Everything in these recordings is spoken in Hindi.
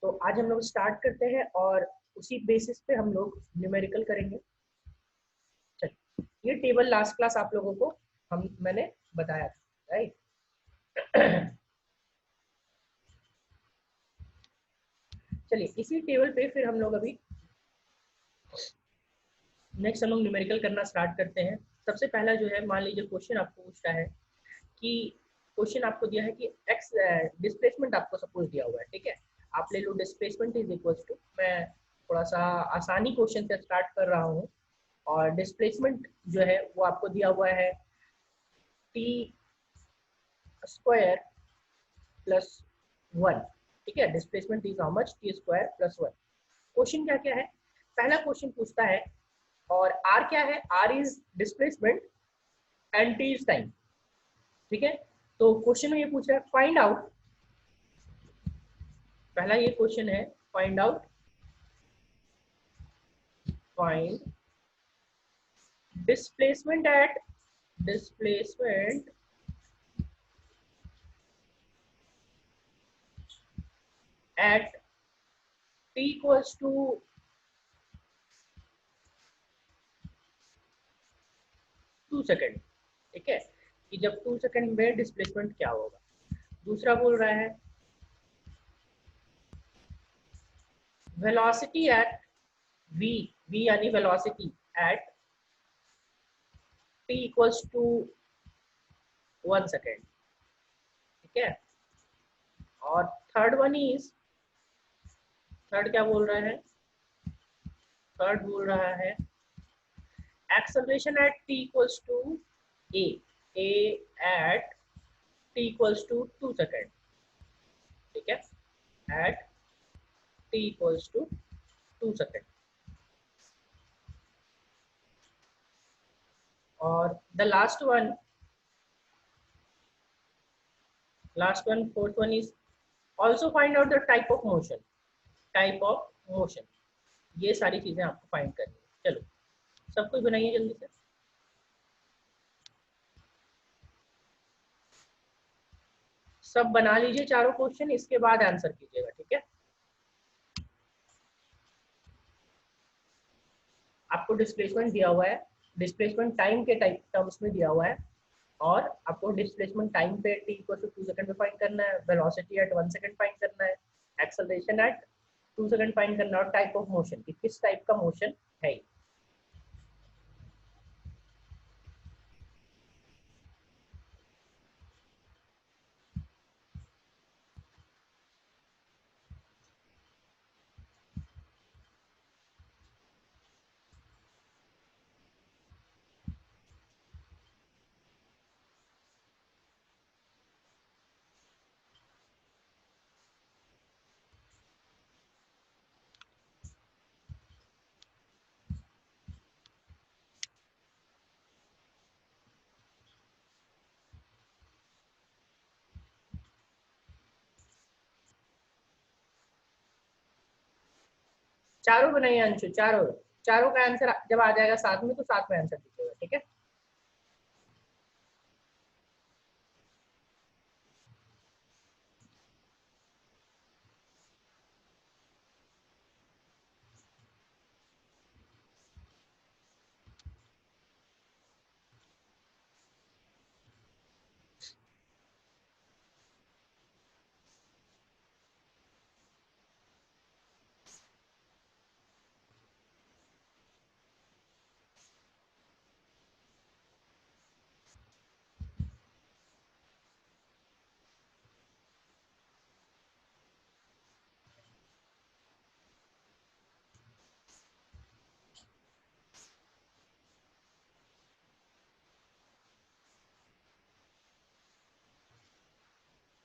तो आज हम लोग स्टार्ट करते हैं और उसी बेसिस पे हम लोग न्यूमेरिकल करेंगे। चलिए, ये टेबल लास्ट क्लास आप लोगों को मैंने बताया था, राइट। चलिए, इसी टेबल पे फिर हम लोग अभी नेक्स्ट हम लोग न्यूमेरिकल करना स्टार्ट करते हैं। सबसे पहला जो है, मान लीजिए क्वेश्चन आपको पूछता है कि क्वेश्चन आपको दिया है कि एक्स डिस्प्लेसमेंट आपको सपोज दिया हुआ है, ठीक है। आप ले लो डिस्प्लेसमेंट इज इक्वल टू, मैं थोड़ा सा आसानी क्वेश्चन से स्टार्ट कर रहा हूँ, और डिस्प्लेसमेंट जो है वो आपको दिया हुआ है टी स्क्वायर प्लस 1, ठीक है। Displacement is how much, T square plus 1। Question क्या क्या है, पहला क्वेश्चन पूछता है, और आर क्या है, R is displacement and T is time, ठीक है। तो क्वेश्चन में ये पूछ रहा है फाइंड आउट, पहला ये क्वेश्चन है, find out, find displacement at displacement at t equals to 2 second, ठीक है, कि जब 2 सेकेंड में डिस्प्लेसमेंट क्या होगा। दूसरा बोल रहा है वेलोसिटी एट v, v यानी velocity at t equals to 1 second, ठीक है। और थर्ड वन इज, थर्ड क्या बोल रहा है, थर्ड बोल रहा है acceleration at t equals to a, a at t equals to 2 second, ठीक है, at t equals to 2 second. और the last one, fourth one is also find out the type of motion, type of motion. ये सारी चीजें आपको फाइंड करनी है। चलो, सब कुछ बनाइए जल्दी से। सब बना लीजिए चारों क्वेश्चन, इसके बाद आंसर कीजिएगा, ठीक है। आपको डिस्प्लेसमेंट दिया हुआ है, डिस्प्लेसमेंट टाइम के टाइप टर्म्स में दिया हुआ है, और आपको डिस्प्लेसमेंट टाइम पे t इक्वल टू 2 सेकंड पे फाइंड करना है, वेलोसिटी एट 1 सेकंड फाइंड करना है, एक्सेलरेशन एट 2 सेकंड फाइंड करना है, और टाइप ऑफ मोशन कि किस टाइप का मोशन है। चारों बनाइए अंशु, चारों, चारों का आंसर जब आ जाएगा साथ में तो साथ में आंसर दीजिएगा, ठीक है।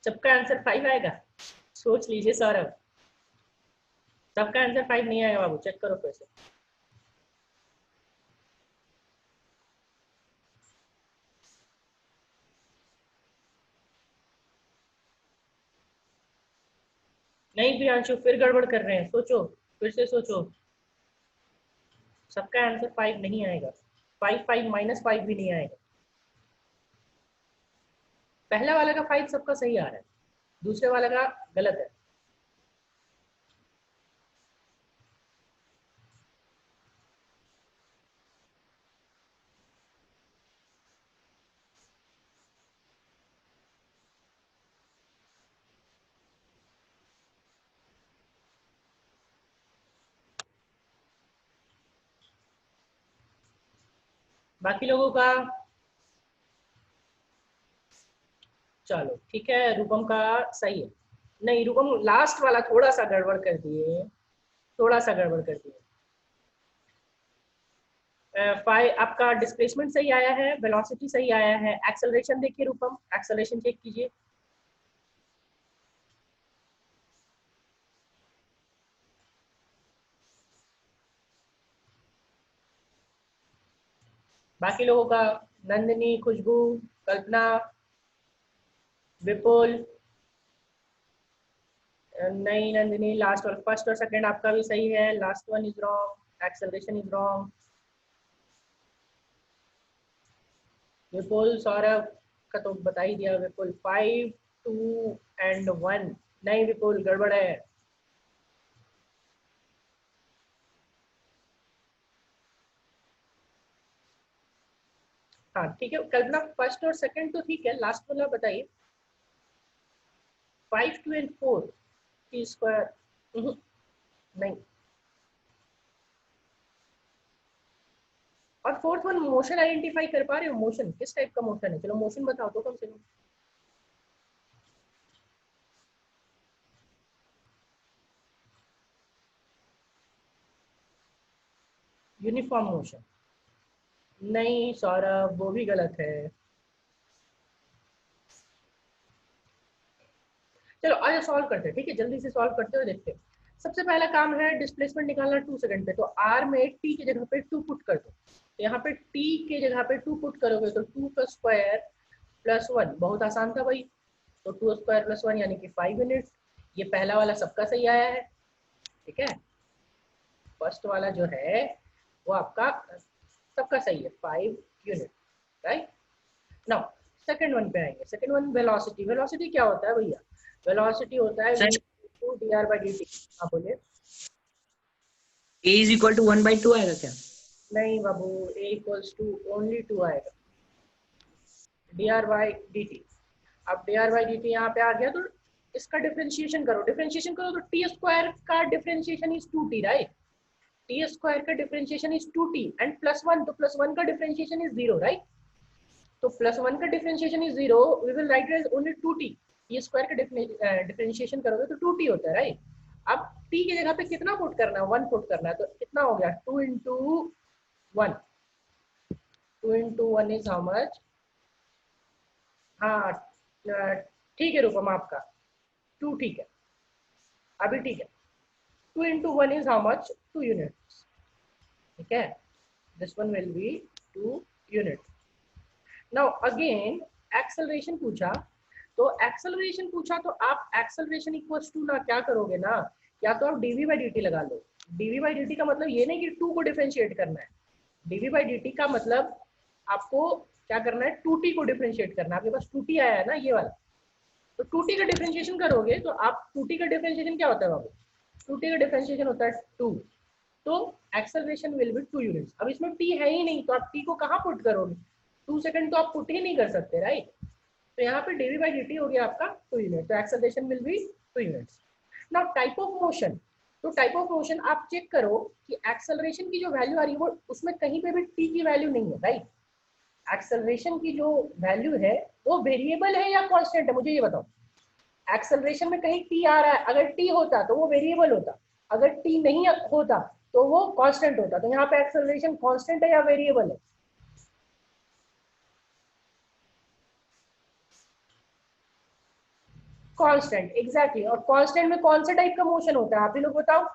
सबका आंसर 5 आएगा, सोच लीजिए सौरभ। सबका आंसर 5 नहीं आएगा बाबू, चेक करो फिर से। नहीं प्रियांशु, फिर गड़बड़ कर रहे हैं, सोचो, फिर से सोचो। सबका आंसर 5 नहीं आएगा, 5 5 -5 भी नहीं आएगा। पहला वाला का 5 सबका सही आ रहा है, दूसरे वाला का गलत है। बाकी लोगों का चलो ठीक है, रूपम का सही है। नहीं, रूपम लास्ट वाला थोड़ा सा गड़बड़ कर दिए, थोड़ा सा गड़बड़ कर दिए। आपका डिस्प्लेसमेंट सही आया है, वेलोसिटी सही आया है, एक्सेलरेशन देखिए रूपम, एक्सेलरेशन चेक कीजिए। बाकी लोगों का, नंदिनी, खुशबू, कल्पना, विपुल, नहीं नंदिनी, लास्ट और फर्स्ट और सेकंड आपका भी सही है, last one is wrong, acceleration is wrong. Vipul, Saurabh का तो बता ही दिया, विपुल 5 2 एंड 1। नहीं विपुल, गड़बड़ है। हाँ ठीक है, कल्पना फर्स्ट और सेकंड तो ठीक है, लास्ट वाला बताइए। 5 2 एंड 4 टी स्क्वायर, नहीं। और फोर्थ वन मोशन आइडेंटिफाई कर पा रहे हो? मोशन किस टाइप का मोशन है? चलो मोशन बताओ तो कम से कम। यूनिफॉर्म मोशन, नहीं सौरभ, वो भी गलत है। चलो आइए सॉल्व करते हैं, ठीक है, जल्दी से सॉल्व करते हुए देखते हैं। सबसे पहला काम है डिस्प्लेसमेंट निकालना 2 सेकंड पे, तो आर में टी की जगह पे 2 पुट कर दो। तो यहाँ पे टी के जगह पे 2 पुट करोगे तो 2 का स्क्वायर प्लस 1, बहुत आसान था भाई। तो 2 स्क्वायर प्लस 1 यानी कि 5 यूनिट। ये पहला वाला सबका सही आया है, ठीक है। फर्स्ट वाला जो है वो आपका सबका सही है, 5 unit, right. Now second one पे आएंगे। Second one velocity. वेलोसिटी क्या होता है भैया? वेलोसिटी होता है v to D are by D T. हाँ बोलिए। ए इज इक्वल टू 1/2 आएगा क्या? नहीं बाबू, a इक्वल्स टू ओनली 2 आएगा, d are by D t. अब d are by D t यहाँ पे आ गया, तो इसका डिफ्रेंशिएशन करो, डिफ्रेंशिएशन करो तो टी स्क्वायर का differentiation is 2t, right. T square का differentiation is 2t and plus 1, तो प्लस 1 का डिफ्रेंशिएशन इज 0, राइट। तो प्लस 1 का differentiation is 0, we will write as only 2t। ये स्क्वायर का डिफरेंशिएशन करोगे तो 2t होता है, राइट। अब t की जगह पे कितना पुट करना है? 1 पुट करना है, तो कितना हो गया? 2 into 1। 2 into 1 is how much? हाँ ठीक है रूपम आपका 2, ठीक है, अभी ठीक है। 2 into 1 is how much? 2 units, ठीक है। This one will be 2 units. Now again acceleration पूछा, तो एक्सेलरेशन पूछा तो आप एक्सेलरेशन इक्वल्स टू ना क्या करोगे ना, या तो आप डीवी बाई डी लगा लो। डीवी बाई डी का मतलब ये नहीं कि 2 को डिफरेंशिएट करना है। डीवी बाई डी का मतलब आपको क्या करना है? 2t को डिफरेंशिएट करना है। आपके पास 2t आया है ना, ये वाला, तो 2t का डिफरेंशिएशन करोगे तो आप 2t का डिफरेंशिएशन क्या होता है बाबू? 2t का डिफरेंशिएशन होता है 2। तो एक्सेलरेशन विल बी 2 यूनिट्स। अब इसमें t है ही नहीं, तो आप t को कहाँ पुट करोगे? 2 सेकंड तो आप पुट ही नहीं कर सकते, राइट। तो यहाँ पे dv बाई dt हो गया आपका 2 यूनिट, तो acceleration will be 2 units. Now type of motion, तो टाइप ऑफ मोशन आप चेक करो कि एक्सेलरेशन की जो वैल्यू आ रही है वो उसमें कहीं पे भी t की वैल्यू नहीं है, राइट। एक्सेलरेशन की जो वैल्यू है वो वेरिएबल है या कांस्टेंट है? मुझे ये बताओ। एक्सेलरेशन में कहीं t आ रहा है, अगर t होता तो वो वेरिएबल होता, अगर t नहीं होता तो वो कांस्टेंट होता। तो यहाँ पे एक्सेलरेशन कांस्टेंट है या वेरिएबल है? Constant, exactly. और कांस्टेंट में कौन से टाइप का मोशन होता है आप ही लोग बताओ?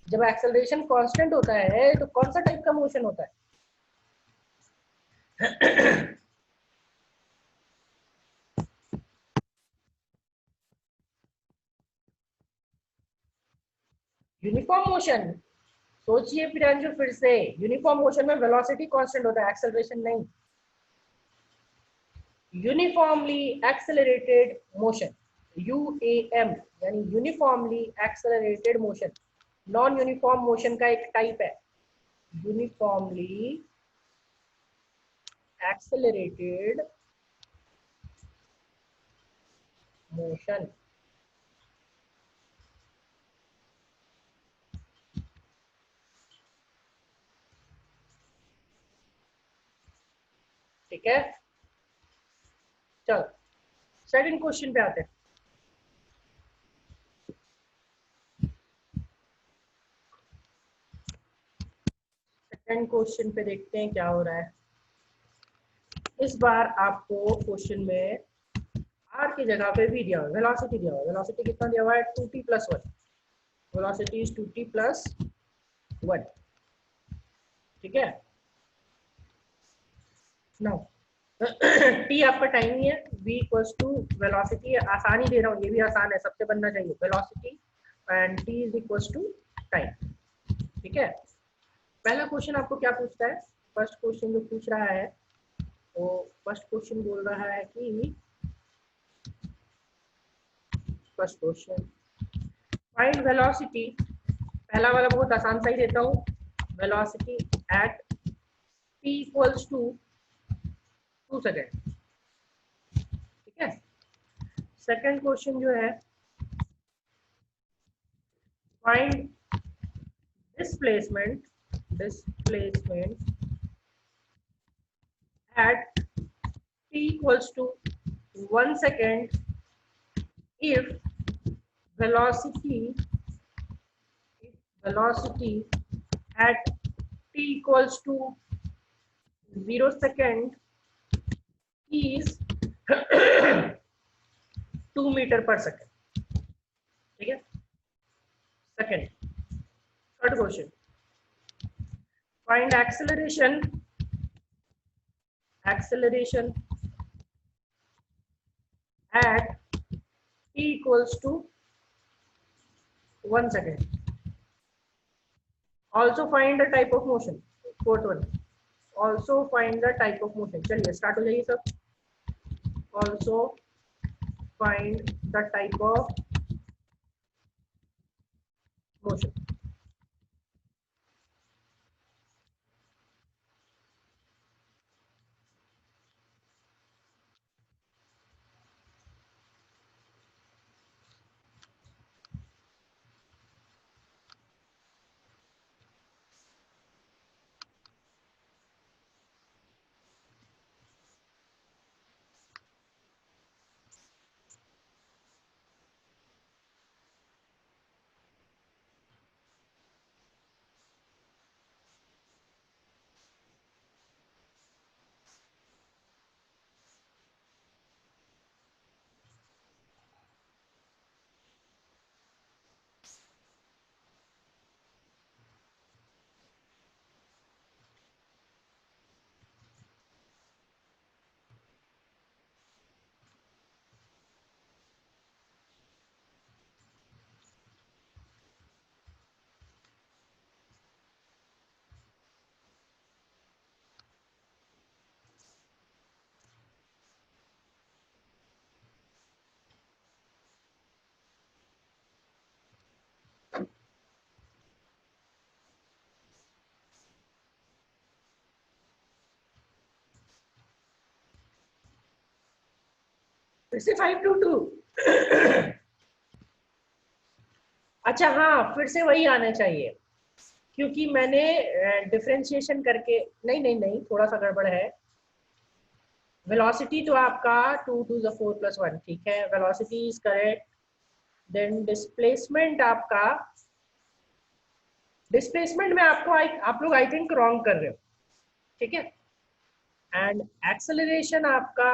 जब एक्सेलरेशन कांस्टेंट होता है तो कौन सा टाइप का मोशन होता है? Uniform motion. सोचिए प्रियांशु फिर से, यूनिफॉर्म मोशन में वेलोसिटी कांस्टेंट होता है, एक्सेलरेशन नहीं। यूनिफॉर्मली एक्सेलरेटेड मोशन, यूएएम, यानी uniformly accelerated motion non uniform motion का एक टाइप है। यूनिफॉर्मली एक्सेलरेटेड मोशन, ठीक है, चलो सेकंड क्वेश्चन पे आते हैं। सेकंड क्वेश्चन पे देखते हैं क्या हो रहा है। इस बार आपको क्वेश्चन में आर की जगह पे भी दिया हुआ है, वेलोसिटी दिया हुआ है। वेलोसिटी कितना दिया हुआ है? 2t + 1। वेलोसिटी इज 2t + 1, ठीक है। नाउ टी आपका टाइम ही है, v = वेलोसिटी, आसानी दे रहा हूँ, ये भी आसान है, सबसे बनना चाहिए। वेलोसिटी एंड t = टाइम, ठीक है। पहला क्वेश्चन आपको क्या पूछता है? फर्स्ट क्वेश्चन जो पूछ रहा है वो फर्स्ट क्वेश्चन बोल रहा है कि फर्स्ट क्वेश्चन फाइंड वेलोसिटी, पहला वाला बहुत आसान सा ही देता हूँ, वेलोसिटी एट t = 2 सेकेंड, ठीक है। सेकंड क्वेश्चन जो है find displacement at t = 1 second if velocity at t = 0 second is 2 मीटर/सेकेंड, ठीक है। Second, third question find acceleration at t = 1 second. Also find the type of motion. Fourth one, also find the type of motion. चलिए स्टार्ट हो जाइए सब। Also find the type of motion. फिर से 5 to 2 अच्छा हाँ, फिर से वही आना चाहिए, क्योंकि मैंने डिफरेंशिएशन करके नहीं नहीं नहीं थोड़ा सा गड़बड़ है। वेलोसिटी तो आपका 2 to the 4 + 1, ठीक है, velocity is correct. Then displacement आपका, डिस्प्लेसमेंट में आपको आप लोग आई थिंक रॉन्ग कर रहे हो, ठीक है। एंड एक्सेलरेशन आपका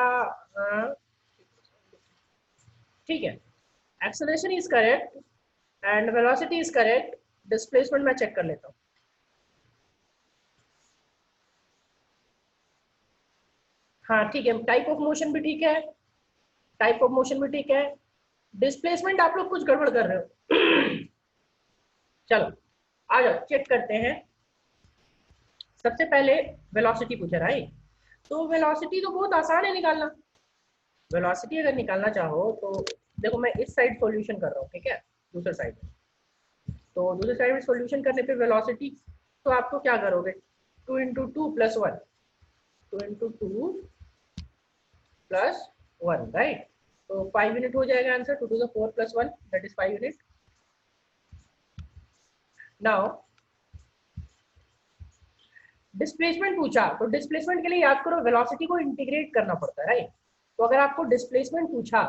ठीक है, acceleration is correct and velocity is correct. Displacement मैं चेक कर लेता हूँ। हाँ ठीक है, टाइप ऑफ मोशन भी ठीक है, टाइप ऑफ मोशन भी ठीक है, डिस्प्लेसमेंट आप लोग कुछ गड़बड़ कर रहे हो। चलो आ जाओ चेक करते हैं। सबसे पहले वेलोसिटी पूछा, राइट, तो वेलोसिटी तो बहुत आसान है निकालना। वेलोसिटी अगर निकालना चाहो तो देखो मैं इस साइड सॉल्यूशन कर रहा हूँ, ठीक है, दूसरे साइड में। तो दूसरे साइड में सॉल्यूशन करने पे वेलोसिटी तो आपको क्या करोगे, 2 × 2 + 1, 2 × 2 + 1, राइट। तो 5 यूनिट हो जाएगा answer, 2 to the 4 + 1, that is 5 unit. Now displacement पूछा तो डिस्प्लेसमेंट के लिए याद करो वेलोसिटी को इंटीग्रेट करना पड़ता है, राइट। तो अगर आपको डिस्प्लेसमेंट पूछा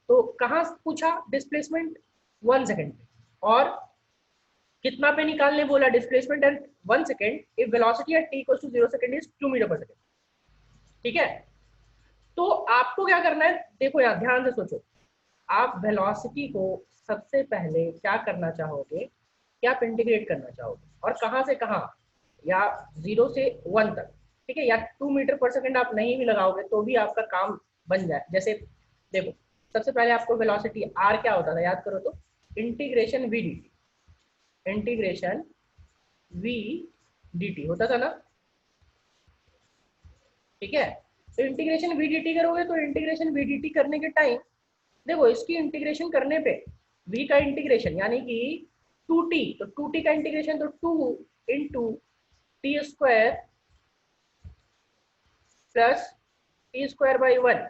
तो कहाँ पूछा डिस्प्लेसमेंट, 1 सेकेंड पे, और कितना पे निकालने बोला displacement at 1 second if velocity at t equals to 0 second is 2 metre पर सेकेंड। ठीक है, तो आपको क्या करना है, देखो यार ध्यान से सोचो, आप वेलोसिटी को सबसे पहले क्या करना चाहोगे, क्या आप इंटीग्रेट करना चाहोगे, और कहाँ से कहाँ, या 0 से 1 तक, ठीक है, या 2 मीटर पर सेकंड आप नहीं भी लगाओगे तो भी आपका काम बन जाए। जैसे देखो सबसे पहले आपको वेलोसिटी r क्या होता था याद करो तो, integration v dt, integration v dt होता था ना, ठीक है। तो इंटीग्रेशन v dt करोगे तो इंटीग्रेशन v dt करने के टाइम देखो इसकी इंटीग्रेशन करने पे v का इंटीग्रेशन यानी कि 2t, तो 2t का इंटीग्रेशन तो 2 into T square plus T square by 1,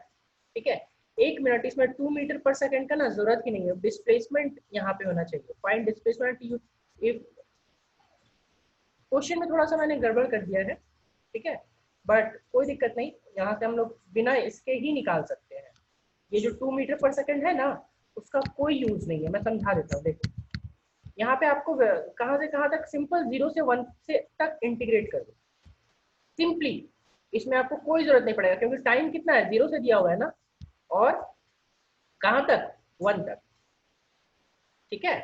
ठीक है। 1 मिनट, इसमें 2 मीटर पर सेकंड का ना जरूरत ही नहीं है, डिस्प्लेसमेंट यहाँ पे होना चाहिए, find displacement you, if question में थोड़ा सा मैंने गड़बड़ कर दिया है, ठीक है, बट कोई दिक्कत नहीं, यहाँ से हम लोग बिना इसके ही निकाल सकते हैं। ये जो 2 मीटर पर सेकंड है ना उसका कोई यूज नहीं है, मैं समझा देता हूँ। देखो यहाँ पे आपको कहाँ से कहाँ तक, सिंपल 0 से 1 से तक इंटीग्रेट कर दो सिंपली, इसमें आपको कोई जरूरत नहीं पड़ेगा क्योंकि टाइम कितना है 0 से दिया हुआ है ना, और कहाँ तक 1 तक, ठीक है।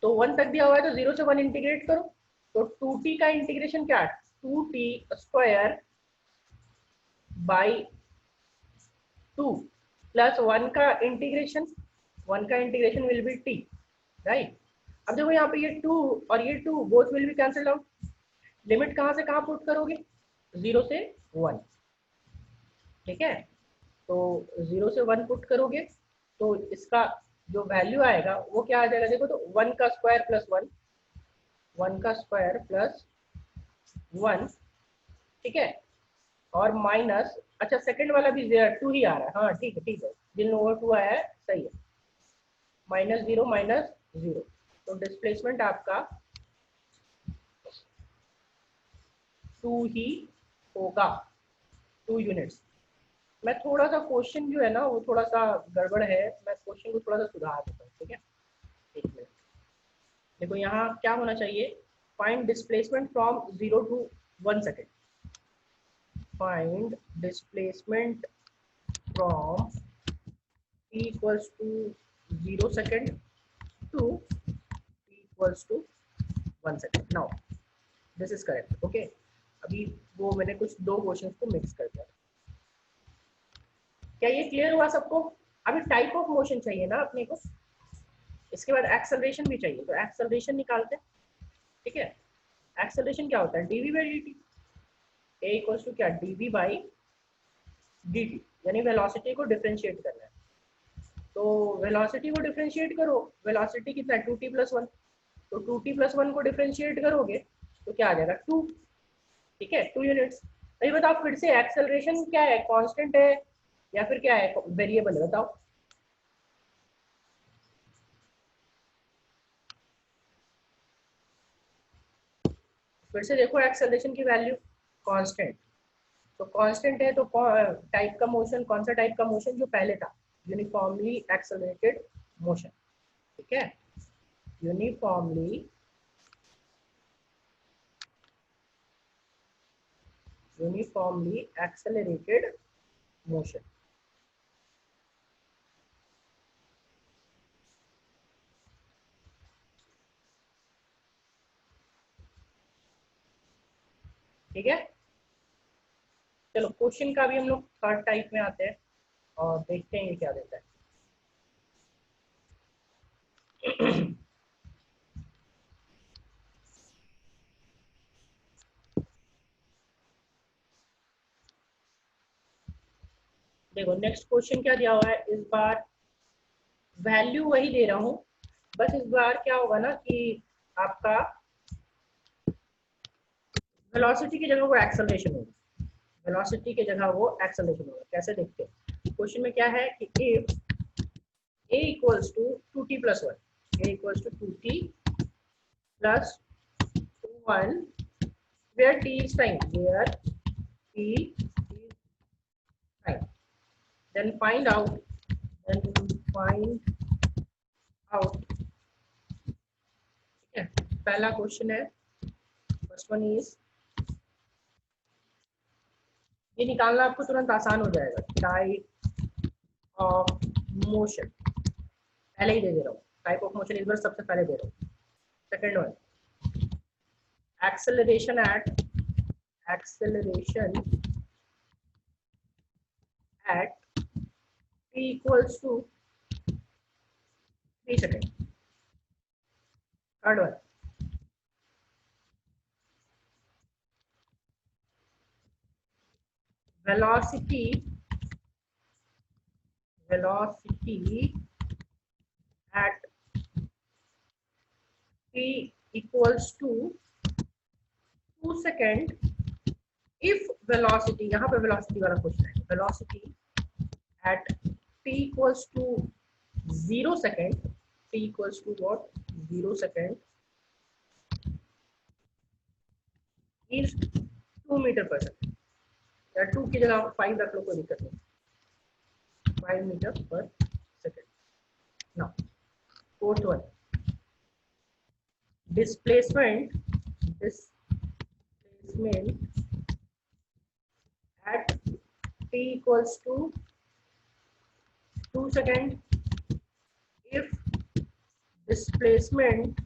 तो 1 तक दिया हुआ है तो 0 से 1 इंटीग्रेट करो, तो 2t का इंटीग्रेशन क्या, 2t स्क्वायर बाई 2 प्लस 1 का इंटीग्रेशन, 1 का integration will be t, right. अब देखो यहाँ पे ये 2 और ये 2 both will be cancel out, limit कहाँ से कहाँ पुट करोगे, 0 से 1, ठीक है। तो 0 से 1 पुट करोगे तो इसका जो वैल्यू आएगा वो क्या आ जाएगा, देखो तो 1 का स्क्वायर प्लस 1, 1 का स्क्वायर प्लस 1, ठीक है, और माइनस, अच्छा सेकंड वाला भी 2 ही आ रहा है, हाँ ठीक है ठीक है, जिन ओवर 2 आया है सही है, -0 -0, तो डिस्प्लेसमेंट आपका 2 ही होगा, 2 यूनिट्स। मैं थोड़ा सा क्वेश्चन जो है ना वो थोड़ा सा गड़बड़ है, मैं क्वेश्चन को थोड़ा सा सुधार देता हूँ, ठीक है। एक मिनट, देखो यहाँ क्या होना चाहिए, find displacement from 0 to 1 second, find displacement from t equals to 0 second to t equals to 1 second. Now this is correct, okay। अभी वो मैंने कुछ दो क्वेश्चंस को मिक्स कर दिया, क्या ये क्लियर हुआ सबको। अभी टाइप ऑफ मोशन चाहिए ना अपने को, इसके बाद एक्सेलरेशन भी चाहिए, तो एक्सेलरेशन निकालते हैं, ठीक है। एक्सेलरेशन क्या होता है, dv by dt, a equals to क्या, dv बाई dt, यानी वेलोसिटी को डिफरेंशिएट करना है, तो वेलोसिटी को डिफरेंशिएट करो, वेलोसिटी कितना है 2t प्लस 1, तो 2t प्लस 1 को डिफरेंशिएट करोगे तो क्या आ जाएगा 2, ठीक है, 2 यूनिट्स। अभी बताओ फिर से एक्सेलरेशन क्या है, कांस्टेंट है या फिर क्या है, वेरिएबल है, बताओ। फिर से देखो एक्सेलरेशन की वैल्यू कांस्टेंट, तो कांस्टेंट है तो टाइप का मोशन, कौन सा टाइप का मोशन, जो पहले था यूनिफॉर्मली एक्सेलरेटेड मोशन, ठीक है, यूनिफॉर्मली एक्सेलरेटेड मोशन। ठीक है, चलो क्वेश्चन का भी हम लोग थर्ड टाइप में आते हैं और देखते हैं ये क्या देता है। देखो नेक्स्ट क्वेश्चन क्या दिया हुआ है, इस बार वैल्यू वही दे रहा हूँ, बस इस बार क्या होगा ना कि आपका वेलोसिटी की जगह वो एक्सेलरेशन होगा, वेलोसिटी की जगह वो एक्सेलरेशन होगा। कैसे देखते हैं, क्वेश्चन में क्या है कि if a equals to 2t plus 1, a equals to 2t plus 1 where t is time, where t is time. Then find out ठीक है। पहला क्वेश्चन है, फर्स्ट वन इज, ये निकालना आपको तुरंत आसान हो जाएगा, टाइप ऑफ मोशन, पहले ही दे रहा हूँ, टाइप ऑफ मोशन इस बार सबसे पहले दे रहा हूँ। Second one, acceleration at t equals to 3 seconds. Third one, velocity at t equals to 2 seconds if velocity, यहाँ पे velocity वाला क्वेश्चन है, velocity at t equals to 0 second, t equals to what, 0 second is 2 meter per second, या 2 की जगह 5 रख लो, कोई दिक्कत नहीं, 5 meter per second. Now fourth one, displacement at t equals to 2 seconds if displacement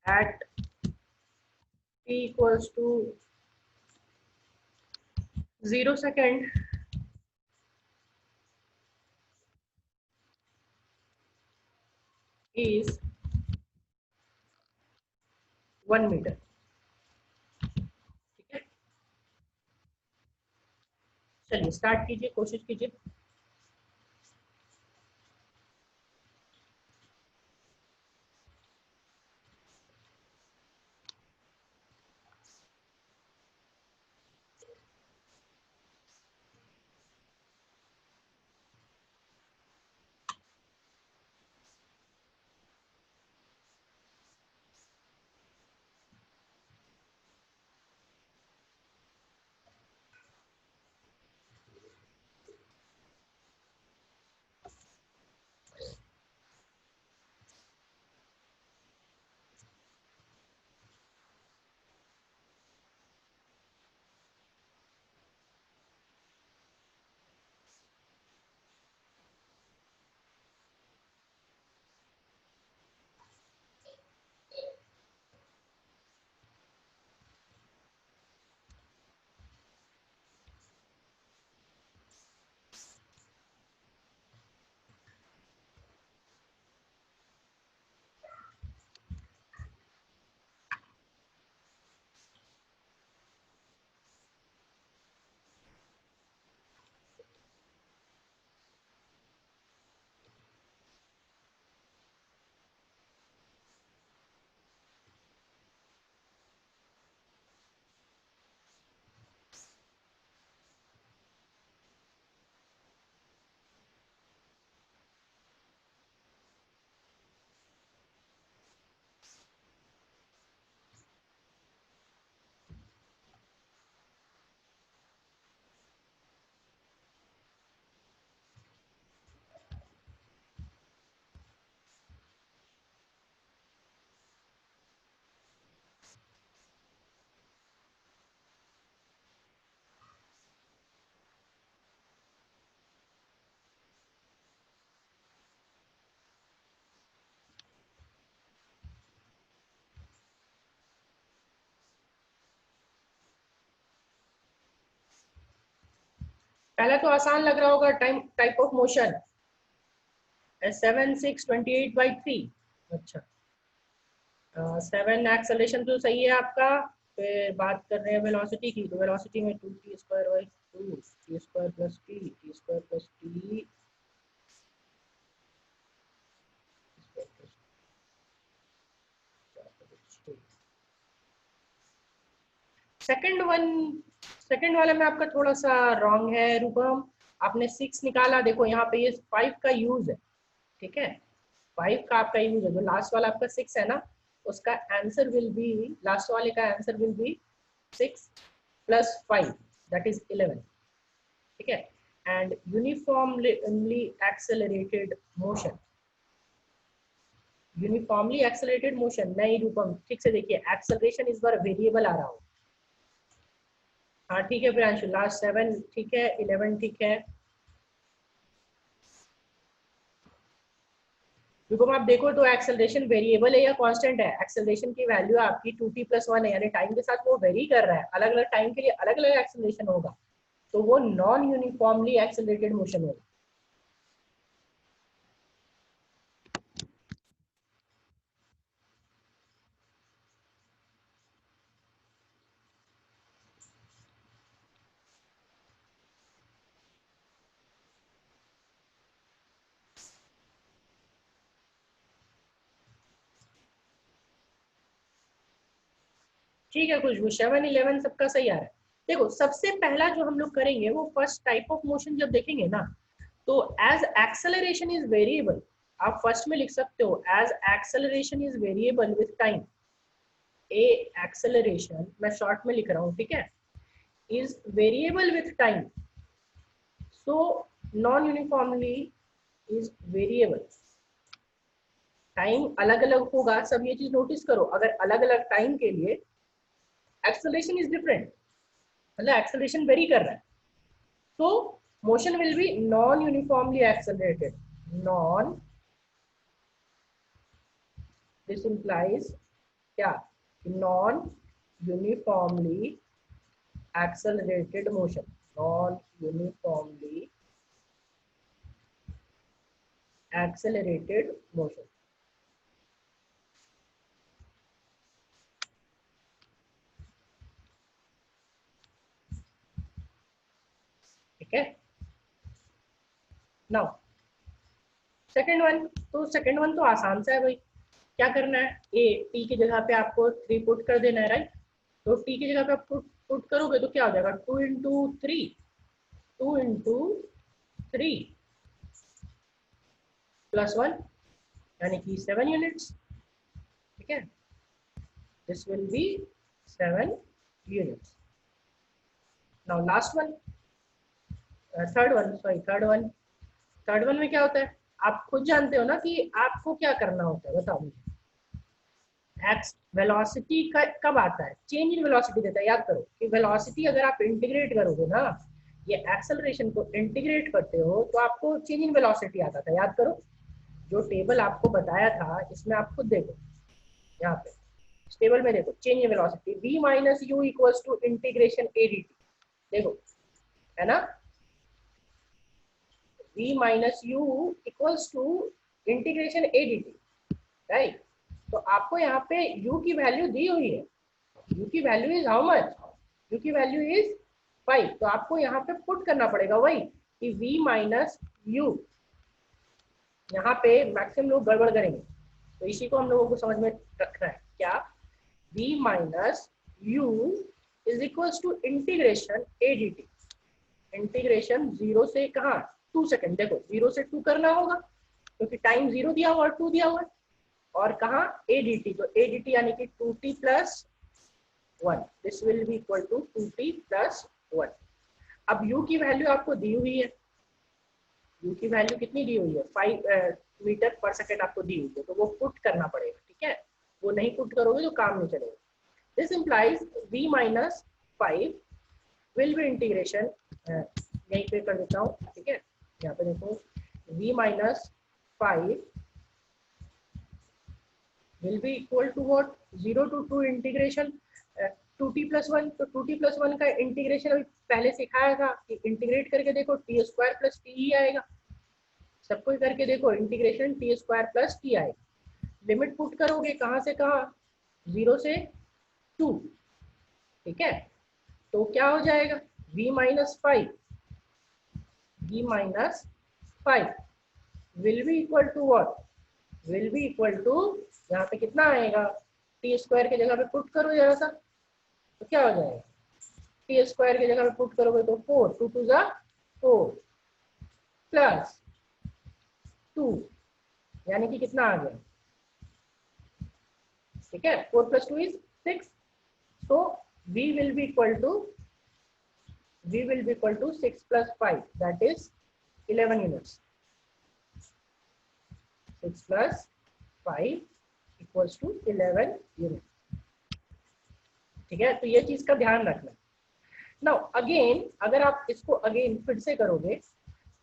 at t equals to 0 second is 1 meter. ठीक है, चलिए स्टार्ट कीजिए, कोशिश कीजिए। पहला तो आसान लग रहा होगा, टाइप ऑफ मोशन 7 6 28/3। अच्छा, 7 एक्सेलरेशन तो सही है आपका। फिर बात कर रहे हैं वेलोसिटी की, तो वेलोसिटी में 2t² t² plus t² plus t। Second वाले में आपका थोड़ा सा रॉन्ग है रूपम, आपने 6 निकाला, देखो यहाँ पे ये 5 का यूज है, ठीक है, 5 का आपका यूज है, जो लास्ट वाला आपका 6 है ना, उसका आंसर विल बी, लास्ट वाले का answer will be 6 plus 5 that is 11, ठीक है। And uniformly accelerated motion, uniformly accelerated motion, नई रूपम, ठीक से देखिए, एक्सेलरेशन इस बार वेरिएबल आ रहा हो। हाँ ठीक है प्रियांशु, लास्ट 7 ठीक है, 11 ठीक है। रूपम आप देखो तो एक्सेलरेशन वेरिएबल है या कांस्टेंट है? एक्सेलरेशन की वैल्यू आपकी 2t + 1 है, यानी टाइम के साथ वो वेरी कर रहा है, अलग अलग टाइम के लिए अलग अलग एक्सेलरेशन होगा, तो वो नॉन यूनिफॉर्मली एक्सेलरेटेड मोशन होगा। ठीक है खुशबू, 7 11 सबका सही आ रहा है। देखो सबसे पहला जो हम लोग करेंगे वो फर्स्ट टाइप ऑफ मोशन जब देखेंगे ना, तो एज एक्सेलरेशन इज वेरिएबल, आप फर्स्ट में लिख सकते हो as acceleration is variable with time, A acceleration मैं शॉर्ट में लिख रहा हूँ, ठीक है, is variable with time, so non uniformly is variable. Time अलग अलग होगा, सब ये चीज नोटिस करो, अगर अलग अलग टाइम के लिए एक्सेलरेशन इज डिफरेंट, मतलब एक्सेलरेशन वेरी कर रहा है, तो motion will be non uniformly accelerated, non, this implies क्या, non uniformly accelerated motion, non uniformly accelerated motion, ठीक है। नाउ सेकंड वन, तो सेकंड वन तो आसान सा है भाई, क्या करना है, ए टी की जगह पे आपको 3 पुट कर देना है, राइट, तो टी की जगह पे आप पुट करोगे तो क्या हो जाएगा, 2 इंटू 3, 2 इंटू 3 प्लस 1 यानी कि 7 यूनिट्स, ठीक है, this will B 7 units. Now last one, third one, sorry third one में क्या होता है, आप खुद जानते हो ना कि आपको क्या करना होता है, बताओ मुझे। एक्स वेलोसिटी का कब आता है, चेंज इन वेलोसिटी देता है, याद करो कि वेलोसिटी अगर आप इंटीग्रेट करोगे ना, ये एक्सेलरेशन को इंटीग्रेट करते हो तो आपको चेंज इन वेलोसिटी आता था, याद करो, जो टेबल आपको बताया था इसमें आप खुद देखो, यहाँ पे इस टेबल में देखो, change in velocity v minus u equals to integration A D T, देखो है ना, v minus u equals to integration A D T, right, तो आपको यहाँ पे u की वैल्यू दी हुई है, u की value is how much, u की वैल्यू इज 5, तो आपको यहाँ पे पुट करना पड़ेगा वही कि v माइनस यू, यहाँ पे मैक्सिमम लोग गड़बड़ करेंगे, तो इसी को हम लोगों को समझ में रखना है, क्या, v minus u is equals to integration A D T, integration 0 से कहाँ 2 सेकंड, देखो 0 से 2 करना होगा क्योंकि टाइम 0 दिया हुआ और 2 दिया हुआ है, और कहाँ ए डी टी, तो ए डी टी यानी कि 2t plus 1, this will be equal to 2t plus 1। अब u की वैल्यू आपको दी हुई है, u की वैल्यू कितनी दी हुई है, 5 मीटर पर सेकेंड आपको दी हुई है, तो वो पुट करना पड़ेगा, ठीक है, वो नहीं पुट करोगे तो काम नहीं चलेगा। This implies v minus 5 will B integration, यहीं पे कर देता हूँ, ठीक है, यहाँ पे देखो v minus 5 will be equal to what, 0 to 2 integration 2t plus 1, तो 2t प्लस 1 का इंटीग्रेशन अभी पहले सिखाया था कि इंटीग्रेट करके देखो t स्क्वायर प्लस टी ही आएगा, सबको करके देखो integration t square plus T आएगा, लिमिट पुट करोगे कहाँ से कहाँ, 0 से 2, ठीक है, तो क्या हो जाएगा, v minus 5, v minus 5 will be equal to what, will be equal to, यहाँ पे कितना आएगा, टी स्क्वायर की जगह पे पुट करो जरा सा, तो क्या हो जाएगा, टी स्क्वायर की जगह पे पुट करोगे तो 4, 2 2 जा 4 प्लस 2 यानी कि कितना आ गया, ठीक है, 4 + 2 = 6, so v will be equal to 6 + 5, that is 11 units. 6 + 5 = 11 units. ठीक है, तो ये चीज का ध्यान रखना। नाउ अगेन अगर आप इसको अगेन फिर से करोगे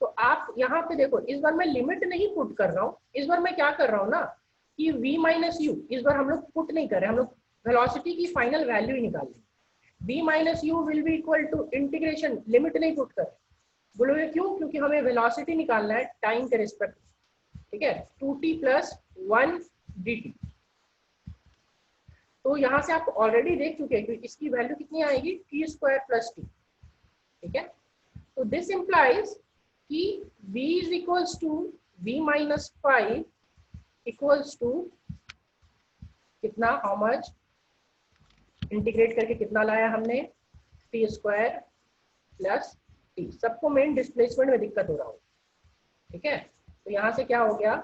तो आप यहाँ पे देखो, इस बार मैं लिमिट नहीं पुट कर रहा हूँ, इस बार मैं क्या कर रहा हूँ ना कि v - u, इस बार हम लोग पुट नहीं कर रहे, हम लोग वेलोसिटी की फाइनल वैल्यू ही निकाल रहे हैं। v - u will be equal to integration, limit नहीं पुट कर रहे। बोलोगे क्यों? क्योंकि हमें वेलोसिटी निकालना है टाइम के रिस्पेक्ट, ठीक है, 2t + 1 dt। तो यहाँ से आप ऑलरेडी देख चुके हैं कि इसकी वैल्यू कितनी आएगी, t² + t, ठीक है। तो दिस इंप्लाइज कि v = v - 5 = कितना, हाउ मच, इंटीग्रेट करके कितना लाया हमने, t² + t। सबको मेन डिस्प्लेसमेंट में दिक्कत हो रहा हो, ठीक है। तो यहाँ से क्या हो गया,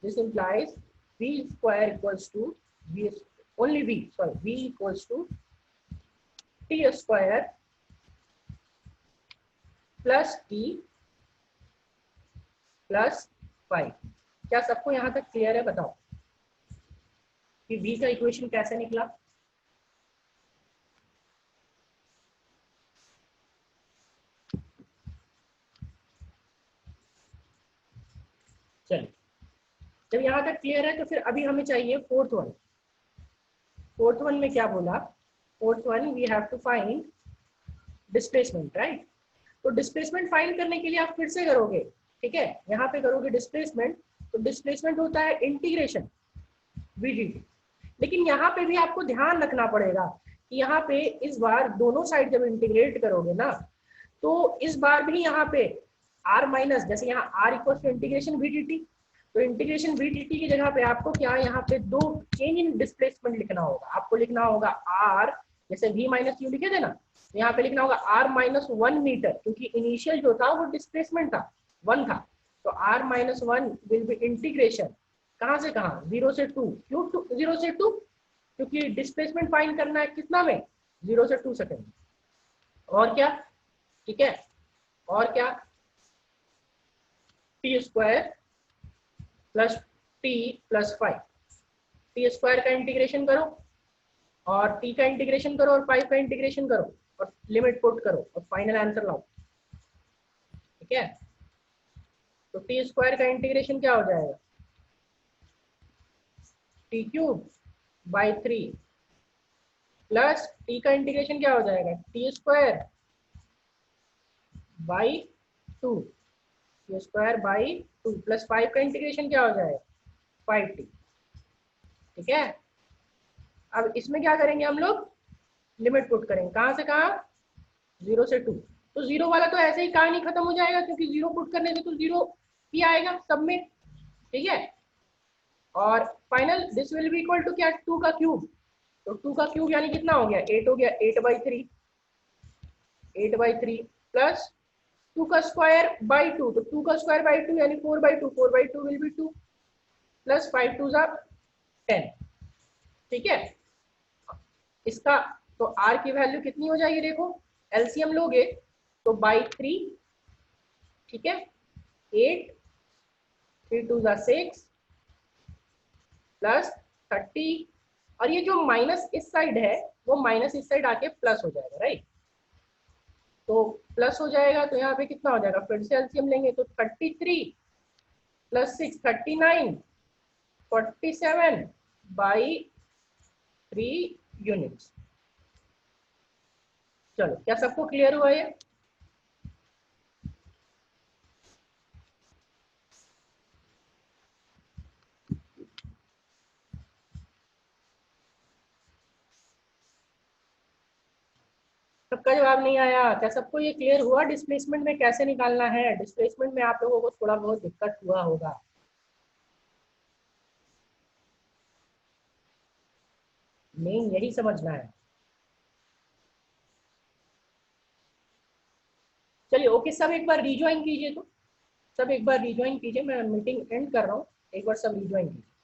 this implies v² = v, only v, sorry, v = t² + t + 5। क्या सबको यहाँ तक क्लियर है? बताओ कि v का इक्वेशन कैसे निकला। चलिए, जब यहाँ तक क्लियर है तो फिर अभी हमें चाहिए फोर्थ वन। फोर्थ वन में क्या बोला, fourth one we have to find displacement, right. तो डिस्प्लेसमेंट फाइंड करने के लिए आप फिर से करोगे, ठीक है, यहाँ पे करोगे डिस्प्लेसमेंट, तो डिस्प्लेसमेंट होता है इंटीग्रेशन vdt। लेकिन यहाँ पे भी आपको ध्यान रखना पड़ेगा कि यहाँ पे इस बार दोनों साइड जब इंटीग्रेट करोगे ना, तो इस बार भी यहाँ पे r माइनस, जैसे यहाँ r = इंटीग्रेशन vdt, तो इंटीग्रेशन vdt की जगह पे आपको क्या, यहाँ पे दो चेंज इन डिस्प्लेसमेंट लिखना होगा। आपको लिखना होगा r, जैसे v - u लिखे थे ना, तो यहाँ पे लिखना होगा r - 1 मीटर, क्योंकि इनिशियल जो था वो डिस्प्लेसमेंट था, 1 था। तो r - 1 विल बी इंटीग्रेशन, कहाँ से कहाँ, 0 से 2, क्यों 0 से 2, क्योंकि डिस्प्लेसमेंट फाइंड करना है कितना में, 0 से 2 सेकेंड। और क्या, ठीक है, और क्या, t² + t + 5, t² का इंटीग्रेशन करो और t का इंटीग्रेशन करो और 5 का इंटीग्रेशन करो और लिमिट पुट करो और फाइनल आंसर लाओ, ठीक है। तो t² का इंटीग्रेशन क्या हो जाएगा, t³/3 प्लस t का इंटीग्रेशन क्या हो जाएगा, t² बाई 2, t² प्लस 5 का इंटीग्रेशन क्या हो जाएगा, 5t, ठीक है। अब इसमें क्या करेंगे हम लोग, लिमिट पुट करेंगे, कहाँ से कहाँ, 0 से 2। तो 0 वाला तो ऐसे ही कहानी खत्म हो जाएगा, क्योंकि 0 पुट करने से तो 0 ही आएगा सब में, ठीक है। और final this will be equal to क्या, 2 का क्यूब, तो 2 का क्यूब यानी कितना हो गया, 8 हो गया, 8/3 प्लस 2 का स्क्वायर बाई 2, तो 2 का स्क्वायर बाई 2 यानी 4/2, 4/2 विल बी 2 प्लस 5 2 जा 10, ठीक है। इसका तो r की वैल्यू कितनी हो जाएगी, देखो एलसीएम लोगे तो बाई 3, ठीक है, 8, 3 2 जा 6 प्लस 30, और ये जो माइनस इस साइड है वो माइनस इस साइड आके प्लस हो जाएगा, राइट। तो प्लस हो जाएगा तो यहाँ पे कितना हो जाएगा, फिर से एलसीएम लेंगे तो 33 + 6 39, 47/3 यूनिट्स। चलो, क्या सबको क्लियर हुआ ये? सबका जवाब नहीं आया? क्या सबको ये क्लियर हुआ डिस्प्लेसमेंट में कैसे निकालना है? डिस्प्लेसमेंट में आप लोगों को थोड़ा बहुत दिक्कत हुआ होगा, मेन यही समझना है। चलिए ओके, सब एक बार रिज्वाइन कीजिए, तो सब एक बार रिज्वाइन कीजिए, मैं मीटिंग एंड कर रहा हूँ। एक बार सब रिज्वाइन कीजिए।